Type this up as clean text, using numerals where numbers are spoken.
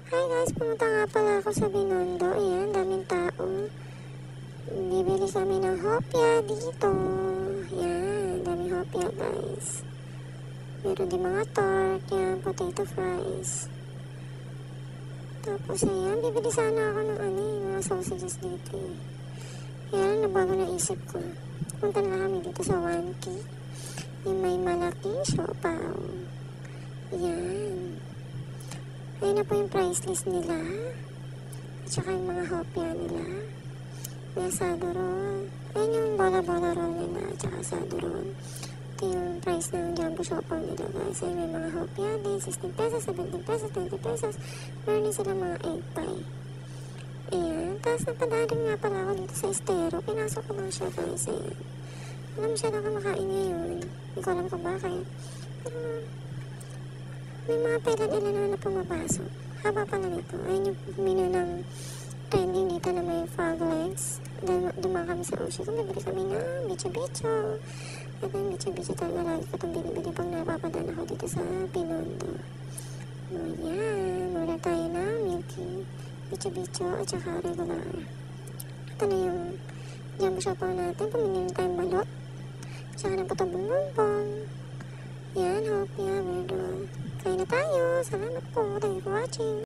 Hi guys, pumunta nga pala ako sa Binondo. Ayan, daming tao. Bibili kami ng hopya dito. Ayan, daming hopya guys. Meron din mga tart, yan, potato fries. Tapos ayan, bibili sana ako ng mga sausages dito eh. Ayan, nabago na isip ko. Punta na kami dito sa 1K. Yung may malaking siopaw. Ayan. Ayan na po yung price list nila. At saka yung mga hopya nila. May asado roll. Ayan yung bola-bola roll nila. At saka asado roll. Ito yung price ng jumbo siopaw nila guys. Ayan may mga hopya din. 16 pesos, 17 pesos, 20 pesos. Meron din sila mga egg pie. Ayan. Tapos napadaling nga pala ako dito sa estero. Pinasok ko lang siya guys. Ayan. Alam siya na kumakain ngayon. Hindi ko alam kung bakit. Pero may mga pila-pila na pumapasok. Haba pala nito. Ayun yung menu ng trending dito na may frog legs. Dumaan kami sa Oshi. Kung bibili kami ng bicho-bicho. At yung bicho-bicho talaga lagi ko itong binibili pag napapadaan ako dito sa Binondo. Ayan. Order tayo ng milky bicho-bicho at saka regular. Ito na yung jumbo siopaw natin. Pumili na tayong balot. Tsaka ng putong bongbong. Yan, hopya, weirdo. Kain na tayo. Salamat po. Thank you for watching.